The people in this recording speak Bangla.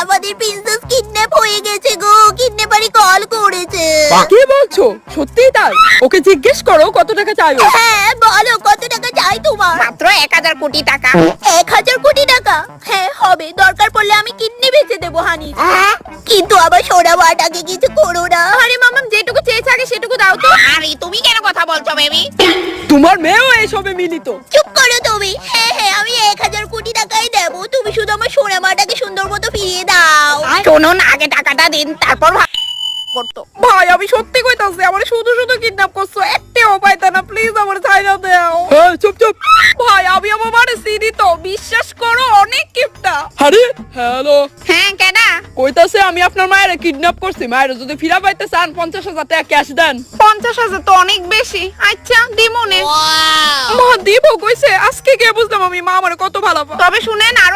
আমাদের প্রিন্সেস কিডন্যাপ হয়ে গেছে গো, কিডন্যাপারই কল করেছে। কি বলছো? সত্যিই তাই? ওকে জিজ্ঞেস করো কত টাকা চাইবে। হ্যাঁ বলো, কত টাকা চাই তোমার? মাত্র 1000 কোটি টাকা। 1000 কোটি টাকা? হ্যাঁ হবে, দরকার পড়লে আমি কিডনি বেচে দেবো হানি, কিন্তু আবার সোনা মাটাকে কিছু করো না। আরে মামাম, যেটুকু চেয়েছে আগে সেটুকু দাও তো। আরে তুমি কেন কথা বলছো বেবি? তোমার মেয়েও এইসবে মিলিত। চুপ করো তুমি। হ্যাঁ হ্যাঁ, আমি 1000 কোটি টাকাই দেবো, তুমি শুধু আমার সোনা মাটাকে সুন্দর মতো ফিরিয়ে দাও। শুনুন, আগে টাকাটা দিন, তারপর করতো। ভাই আমি সত্যি কইতাছি, আমার শুধু শুধু কিডন্যাপ করছো, একটাও পাইতা না, প্লিজ আমার ছাইড়া দাও। হ্যাঁ চুপ চুপ। ভাই আমি আমার মারে সিডি তো বিশ্বাস করো অনেক কিপটা। আরে হ্যালো, হ্যাঁ কেডা? কইতাছে আমি আপনার মায়ের কিডন্যাপ করছি, মায়ের যদি ফিরা পাইতে চান 50,000 টাকা ক্যাশ দেন। 50,000 তো অনেক বেশি। আচ্ছা দিমুনে। মা দিব কইছে, আজকে গিয়ে বুঝলাম আমি মা আমার কত ভালো। তবে শুনেন, আর